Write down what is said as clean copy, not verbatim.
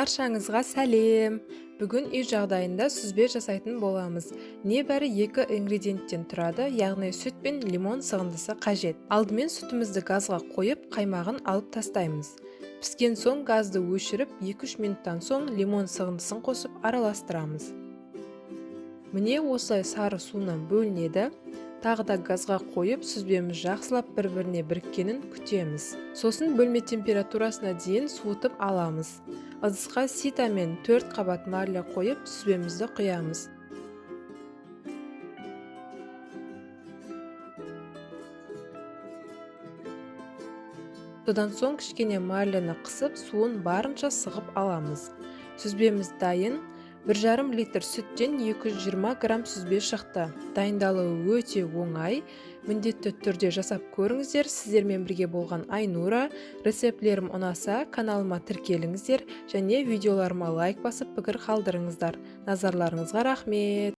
Баршаңызға сәлем. Бүгін үй жағдайында сүзбе жасайтын боламыз. Небәрі 2 ингредиенттен тұрады, яғни сүт пен лимон сығындысы қажет. Алдымен сүтімізді газға қойып, қаймағын алып тастаймыз. Піскен соң газды өшіріп, 2-3 минуттан соң лимон сығындысын қосып араластырамыз. Міне осылай сары суынан бөлінеді. Тағы да газға қойып, сүзбеміз жақсылап бір-біріне біріккенін күтеміз. Сосын бөлме температурасына дейін суытып аламыз. Ыдысқа сита мен 4 қабат марля қойып, сүзбемізді құямыз. Содан соң кішкене марляны қысып, суын барынша сығып аламыз. Сүзбеміз дайын. 1,5 литр сүттен 220 грамм сүзбе шықты. Дайындалуы өте оңай. Міндетті түрде жасап көріңіздер. Сіздермен бірге болған Айнура. Рецептлерім ұнаса, каналыма тіркеліңіздер және видеоларыма лайк басып пікір қалдырыңыздар. Назарларыңызға рахмет.